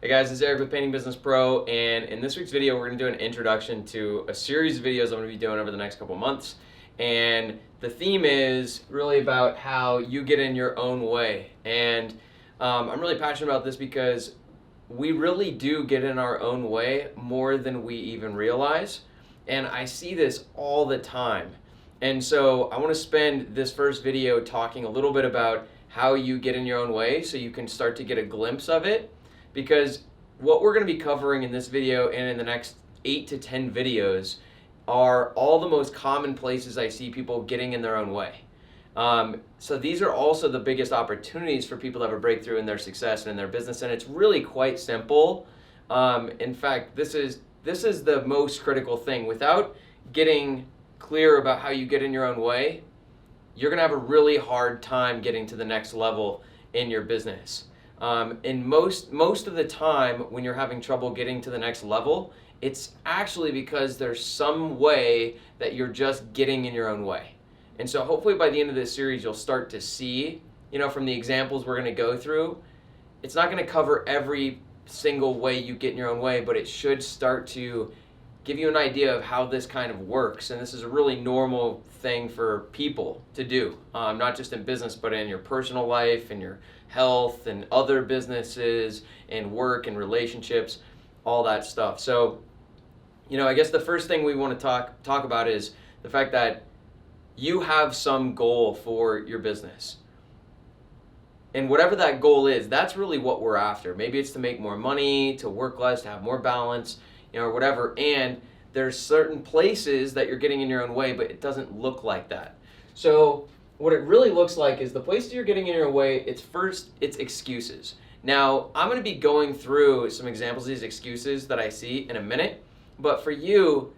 Hey guys, it's Eric with Painting Business Pro, and in this week's video, we're going to do an introduction to a series of videos I'm going to be doing over the next couple months. And the theme is really about how you get in your own way. And I'm really passionate about this because we really do get in our own way more than we even realize. And I see this all the time. And so I want to spend this first video talking a little bit about how you get in your own way so you can start to get a glimpse of it. Because what we're going to be covering in this video and in the next 8 to 10 videos are all the most common places I see people getting in their own way. So these are also the biggest opportunities for people to have a breakthrough in their success and in their business, and it's really quite simple. In fact, this is the most critical thing. Without getting clear about how you get in your own way, you're going to have a really hard time getting to the next level in your business. And most of the time when you're having trouble getting to the next level, it's actually because there's some way that you're just getting in your own way. And so hopefully by the end of this series, you'll start to see, from the examples we're going to go through, it's not going to cover every single way you get in your own way, but it should start to give you an idea of how this kind of works. And this is a really normal thing for people to do, not just in business, but in your personal life and your health and other businesses and work and relationships, all that stuff. So, I guess the first thing we want to talk about is the fact that you have some goal for your business. And whatever that goal is, that's really what we're after. Maybe it's to make more money, to work less, to have more balance, or whatever. And there's certain places that you're getting in your own way, but it doesn't look like that. So what it really looks like is the places you're getting in your way, it's excuses. Now, I'm going to be going through some examples of these excuses that I see in a minute, but for you,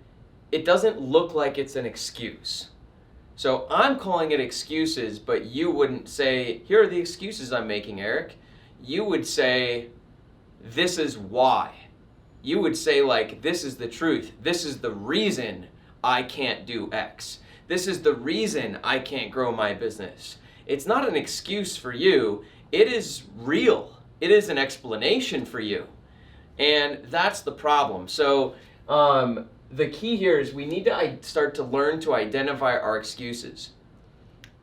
it doesn't look like it's an excuse. So I'm calling it excuses, but you wouldn't say, here are the excuses I'm making, Eric. You would say, this is why. You would say, this is the truth. This is the reason I can't do X. This is the reason I can't grow my business. It's not an excuse for you. It is real. It is an explanation for you. And that's the problem. So the key here is we need to start to learn to identify our excuses.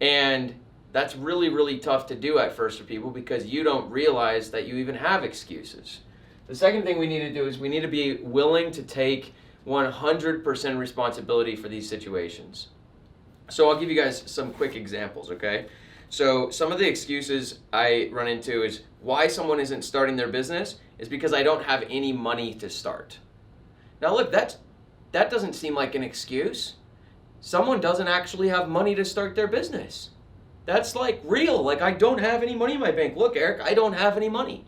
And that's really, really tough to do at first for people because you don't realize that you even have excuses. The second thing we need to do is we need to be willing to take 100% responsibility for these situations. So I'll give you guys some quick examples, okay? So some of the excuses I run into is why someone isn't starting their business is because I don't have any money to start. Now look, that doesn't seem like an excuse. Someone doesn't actually have money to start their business. That's real. I don't have any money in my bank. Look, Eric, I don't have any money.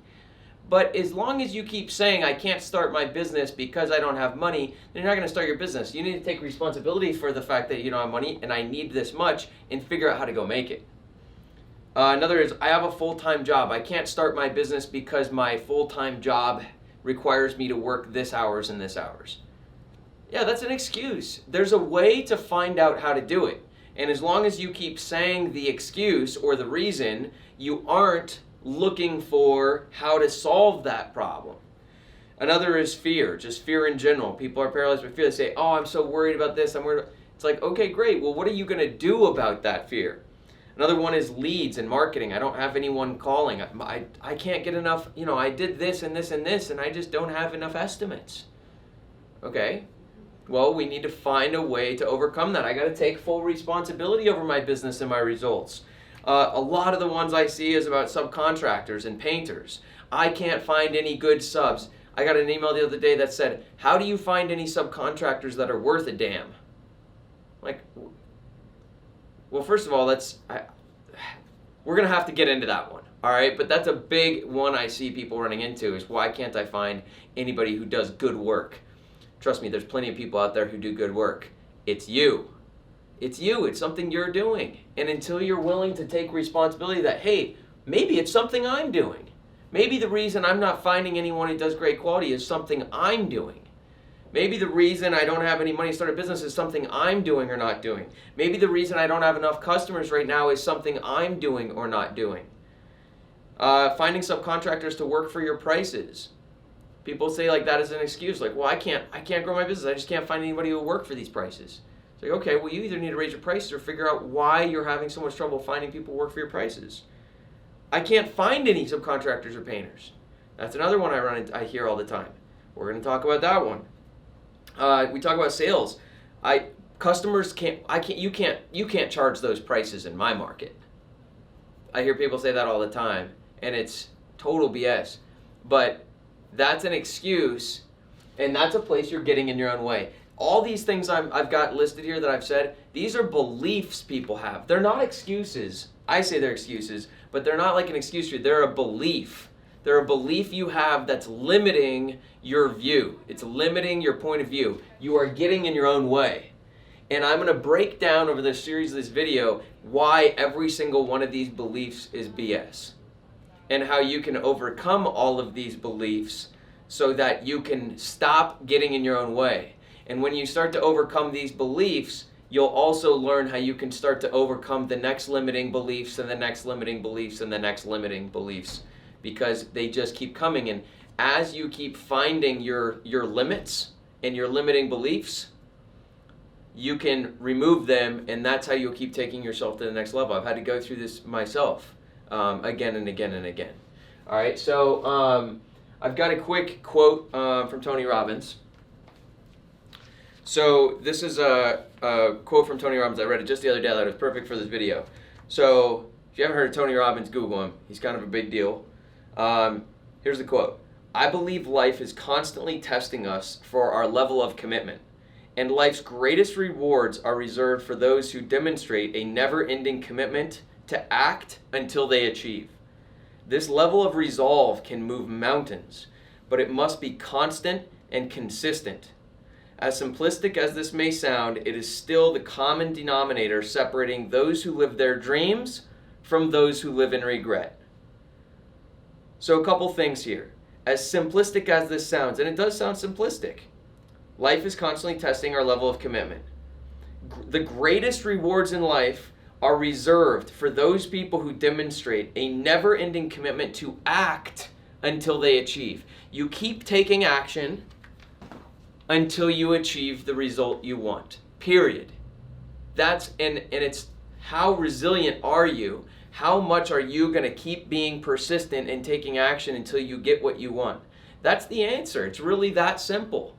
But as long as you keep saying, I can't start my business because I don't have money, then you're not going to start your business. You need to take responsibility for the fact that you don't have money and I need this much and figure out how to go make it. Another is, I have a full-time job. I can't start my business because my full-time job requires me to work this hours and this hours. Yeah, that's an excuse. There's a way to find out how to do it. And as long as you keep saying the excuse or the reason, you aren't looking for how to solve that problem. Another is fear, just fear in general. People are paralyzed by fear. They say, oh, I'm so worried about this. I'm worried. It's okay, great. Well, what are you going to do about that fear? Another one is leads and marketing. I don't have anyone calling. I can't get enough, I did this and this and this, and I just don't have enough estimates. Okay. Well, we need to find a way to overcome that. I got to take full responsibility over my business and my results. A lot of the ones I see is about subcontractors and painters. I can't find any good subs. I got an email the other day that said, how do you find any subcontractors that are worth a damn? Well, first of all, we're going to have to get into that one. All right, but that's a big one I see people running into is why can't I find anybody who does good work? Trust me, there's plenty of people out there who do good work. It's you. It's you. It's something you're doing. And until you're willing to take responsibility that, hey, maybe it's something I'm doing. Maybe the reason I'm not finding anyone who does great quality is something I'm doing. Maybe the reason I don't have any money to start a business is something I'm doing or not doing. Maybe the reason I don't have enough customers right now is something I'm doing or not doing. Finding subcontractors to work for your prices. People say like that as an excuse, like, well, I can't grow my business. I just can't find anybody who will work for these prices. It's like, okay, well, you either need to raise your prices or figure out why you're having so much trouble finding people who work for your prices. I can't find any subcontractors or painters. That's another one I hear all the time. We're going to talk about that one. We talk about sales. You can't charge those prices in my market. I hear people say that all the time, and it's total BS. But that's an excuse, and that's a place you're getting in your own way. All these things I've got listed here that I've said, these are beliefs people have. They're not excuses. I say they're excuses, but they're not like an excuse for you. They're a belief. They're a belief you have that's limiting your view. It's limiting your point of view. You are getting in your own way. And I'm going to break down over the series of this video why every single one of these beliefs is BS. And how you can overcome all of these beliefs so that you can stop getting in your own way. And when you start to overcome these beliefs, you'll also learn how you can start to overcome the next limiting beliefs and the next limiting beliefs and the next limiting beliefs, because they just keep coming. And as you keep finding your limits and your limiting beliefs, you can remove them, and that's how you'll keep taking yourself to the next level. I've had to go through this myself again and again and again. All right, so I've got a quick quote from Tony Robbins. So this is a quote from Tony Robbins. I read it just the other day. That was perfect for this video. So if you haven't heard of Tony Robbins, Google him. He's kind of a big deal. Here's the quote. I believe life is constantly testing us for our level of commitment, and life's greatest rewards are reserved for those who demonstrate a never-ending commitment to act until they achieve. This level of resolve can move mountains, but it must be constant and consistent. As simplistic as this may sound, it is still the common denominator separating those who live their dreams from those who live in regret. So a couple things here. As simplistic as this sounds, and it does sound simplistic, life is constantly testing our level of commitment. The greatest rewards in life are reserved for those people who demonstrate a never-ending commitment to act until they achieve. You keep taking action until you achieve the result you want. Period. And it's how resilient are you? How much are you going to keep being persistent and taking action until you get what you want? That's the answer. It's really that simple.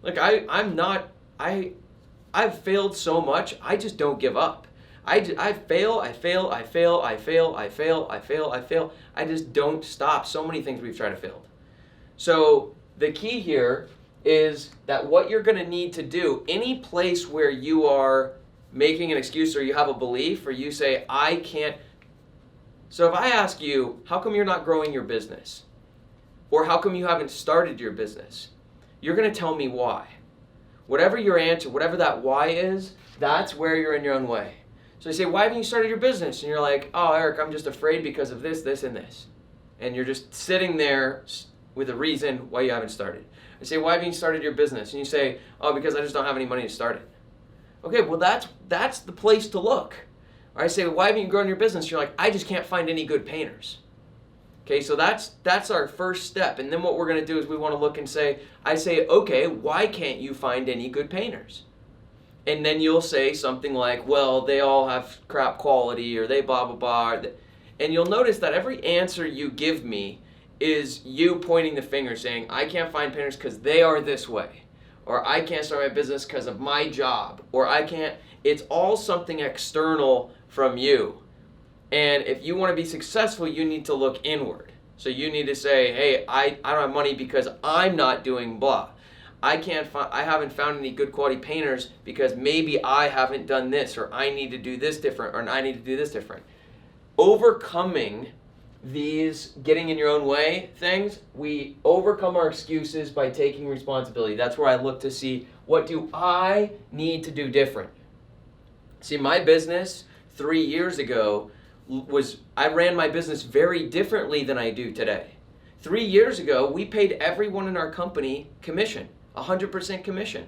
Like I've failed so much, I just don't give up. I fail. I just don't stop. So many things we've tried to fail. So the key here is that what you're going to need to do, any place where you are making an excuse or you have a belief or you say, I can't. So if I ask you, how come you're not growing your business? Or how come you haven't started your business? You're going to tell me why. Whatever your answer, whatever that why is, that's where you're in your own way. So I say, why haven't you started your business? And you're like, oh, Eric, I'm just afraid because of this, this, and this. And you're just sitting there with a reason why you haven't started. I say, why haven't you started your business? And you say, oh, because I just don't have any money to start it. Okay, well, that's the place to look. Or I say, why haven't you grown your business? You're like, I just can't find any good painters. Okay, so that's our first step. And then what we're going to do is we want to look and say, I say, okay, why can't you find any good painters? And then you'll say something like, well, they all have crap quality, or they blah, blah, blah. And you'll notice that every answer you give me is you pointing the finger saying, I can't find painters because they are this way. Or I can't start my business because of my job. Or I can't. It's all something external from you. And if you want to be successful, you need to look inward. So you need to say, hey, I don't have money because I'm not doing blah. I haven't found any good quality painters because maybe I haven't done this, or I need to do this different, or I need to do this different. Overcoming these getting in your own way things, we overcome our excuses by taking responsibility. That's where I look to see, what do I need to do different? See, my business 3 years ago I ran my business very differently than I do today. 3 years ago, we paid everyone in our company commission, 100% commission.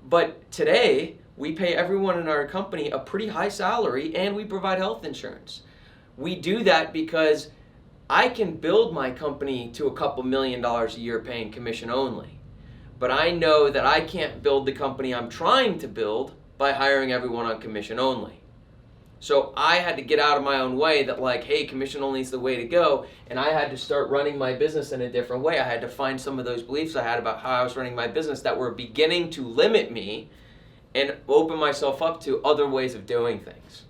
But today, we pay everyone in our company a pretty high salary, and we provide health insurance. We do that because I can build my company to a couple $1 million a year paying commission only. But I know that I can't build the company I'm trying to build by hiring everyone on commission only. So I had to get out of my own way that like, hey, commission only is the way to go. And I had to start running my business in a different way. I had to find some of those beliefs I had about how I was running my business that were beginning to limit me and open myself up to other ways of doing things.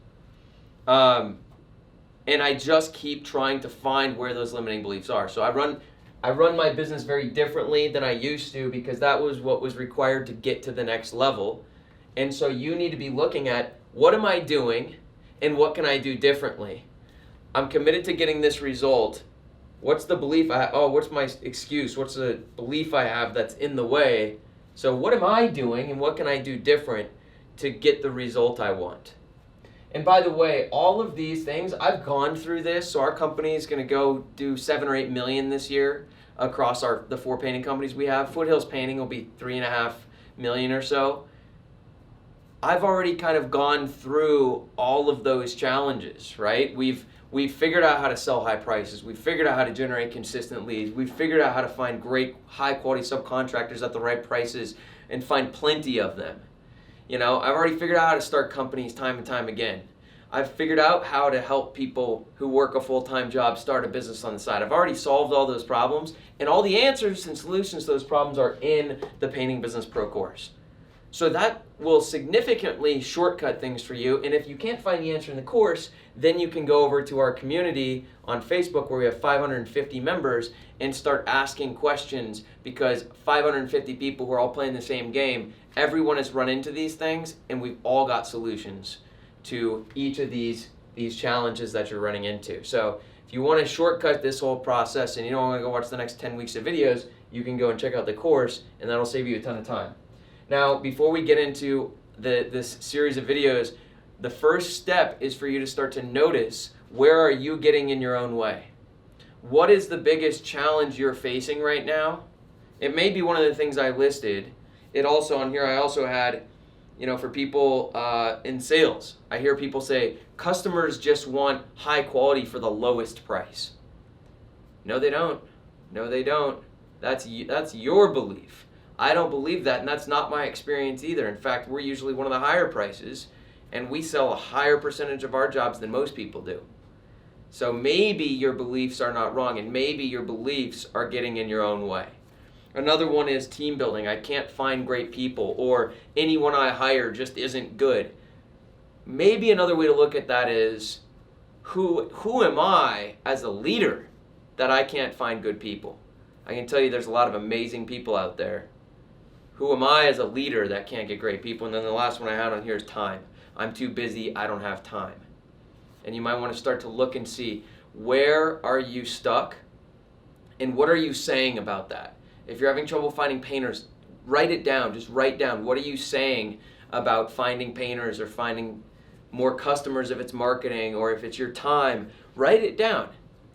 And I just keep trying to find where those limiting beliefs are. So I run my business very differently than I used to because that was what was required to get to the next level. And so you need to be looking at, what am I doing and what can I do differently? I'm committed to getting this result. What's the belief what's my excuse? What's the belief I have that's in the way? So what am I doing and what can I do different to get the result I want? And by the way, all of these things, I've gone through this. So our company is going to go do 7 or 8 million this year across the 4 painting companies we have. Foothills Painting will be 3.5 million or so. I've already kind of gone through all of those challenges, right? We've figured out how to sell high prices. We've figured out how to generate consistent leads. We've figured out how to find great, high-quality subcontractors at the right prices and find plenty of them. You know, I've already figured out how to start companies time and time again. I've figured out how to help people who work a full-time job start a business on the side. I've already solved all those problems, and all the answers and solutions to those problems are in the Painting Business Pro course. So that will significantly shortcut things for you. And if you can't find the answer in the course, then you can go over to our community on Facebook where we have 550 members and start asking questions, because 550 people who are all playing the same game, everyone has run into these things and we've all got solutions to each of these challenges that you're running into. So if you want to shortcut this whole process and you don't want to go watch the next 10 weeks of videos, you can go and check out the course and that'll save you a ton of time. Now, before we get into this series of videos, the first step is for you to start to notice, where are you getting in your own way? What is the biggest challenge you're facing right now? It may be one of the things I listed. It also, on here, I also had, for people in sales, I hear people say, customers just want high quality for the lowest price. No, they don't. No, they don't. That's your belief. I don't believe that, and that's not my experience either. In fact, we're usually one of the higher prices, and we sell a higher percentage of our jobs than most people do. So maybe your beliefs are not wrong, and maybe your beliefs are getting in your own way. Another one is team building. I can't find great people, or anyone I hire just isn't good. Maybe another way to look at that is, who am I as a leader that I can't find good people? I can tell you there's a lot of amazing people out there. Who am I as a leader that can't get great people? And then the last one I had on here is time. I'm too busy, I don't have time. And you might want to start to look and see, where are you stuck? And what are you saying about that? If you're having trouble finding painters, write it down. Just write down, what are you saying about finding painters or finding more customers if it's marketing or if it's your time? Write it down.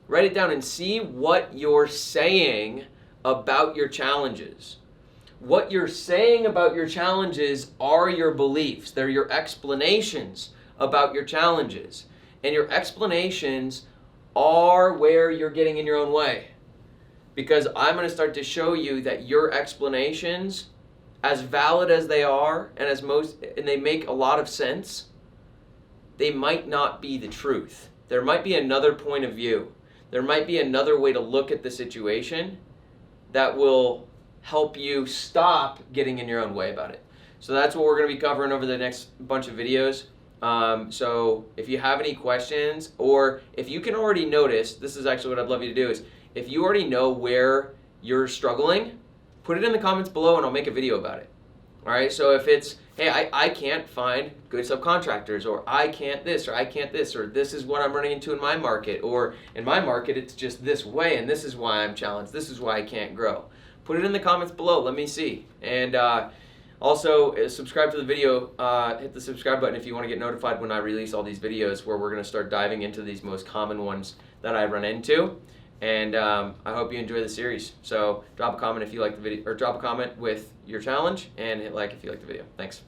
Write it down and see what you're saying about your challenges. What you're saying about your challenges are your beliefs. They're your explanations about your challenges. And your explanations are where you're getting in your own way. Because I'm going to start to show you that your explanations, as valid as they are and they make a lot of sense, they might not be the truth. There might be another point of view. There might be another way to look at the situation that will help you stop getting in your own way about it. So that's what we're going to be covering over the next bunch of videos. So if you have any questions, or if you can already notice, this is actually what I'd love you to do, is if you already know where you're struggling, put it in the comments below and I'll make a video about it. All right, so if it's, hey, I can't find good subcontractors, or I can't this, or I can't this, or this is what I'm running into in my market, or in my market it's just this way and this is why I'm challenged, this is why I can't grow. Put it in the comments below, let me see. And also subscribe to the video, hit the subscribe button if you want to get notified when I release all these videos where we're going to start diving into these most common ones that I run into. And I hope you enjoy the series. So drop a comment if you like the video, or drop a comment with your challenge, and hit like if you like the video. Thanks.